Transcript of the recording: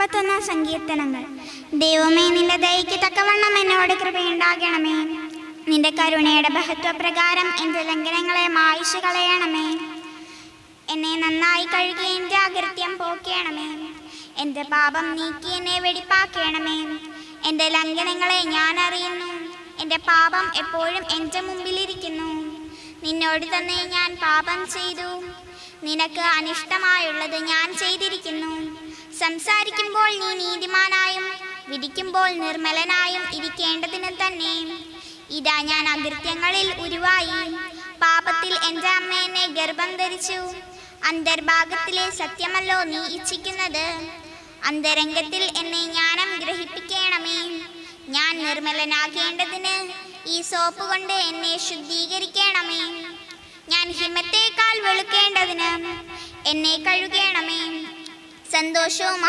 51 സങ്കീർത്തനങ്ങൾ. ദൈവമേ, നിന്റെ ദയയ്ക്ക് തക്കവണ്ണം എന്നോട് കൃപയുണ്ടാകണമേ. നിന്റെ കരുണയുടെ ബഹുത്വപ്രകാരം എൻ്റെ ലംഘനങ്ങളെ മായിച്ചു കളയണമേ. എന്നെ നന്നായി കഴുകി എൻ്റെ അകൃത്യം പോക്കണമേ. എൻ്റെ പാപം നീക്കി എന്നെ വെടിപ്പാക്കണമേ. എൻ്റെ ലംഘനങ്ങളെ ഞാൻ അറിയുന്നു, എൻ്റെ പാപം എപ്പോഴും എൻ്റെ മുമ്പിലിരിക്കുന്നു. നിന്നോട് തന്നെ ഞാൻ പാപം ചെയ്തു, നിനക്ക് അനിഷ്ടമായുള്ളത് ഞാൻ ചെയ്തിരിക്കുന്നു. സംസാരിക്കുമ്പോൾ നീ നീതിമാനായും വിധിക്കുമ്പോൾ നിർമ്മലനായും ഇരിക്കേണ്ടതിന് തന്നെ. ഇതാ ഞാൻ അകൃത്യങ്ങളിൽ ഉരുവായി, പാപത്തിൽ എൻ്റെ അമ്മ എന്നെ ഗർഭം ധരിച്ചു. അന്തർഭാഗത്തിലെ സത്യമല്ലോ നീ ഇച്ഛിക്കുന്നത്, അന്തരംഗത്തിൽ എന്നെ ജ്ഞാനം ഗ്രഹിപ്പിക്കണമേ. ഞാൻ നിർമ്മലനാകേണ്ടതിന് ഈ സോപ്പ് കൊണ്ട് എന്നെ ശുദ്ധീകരിക്കണമേ. ഞാൻ ഹിമത്തേക്കാൾ വെളുക്കേണ്ടതിന് എന്നെ കഴുകണമേ. സന്തോഷവും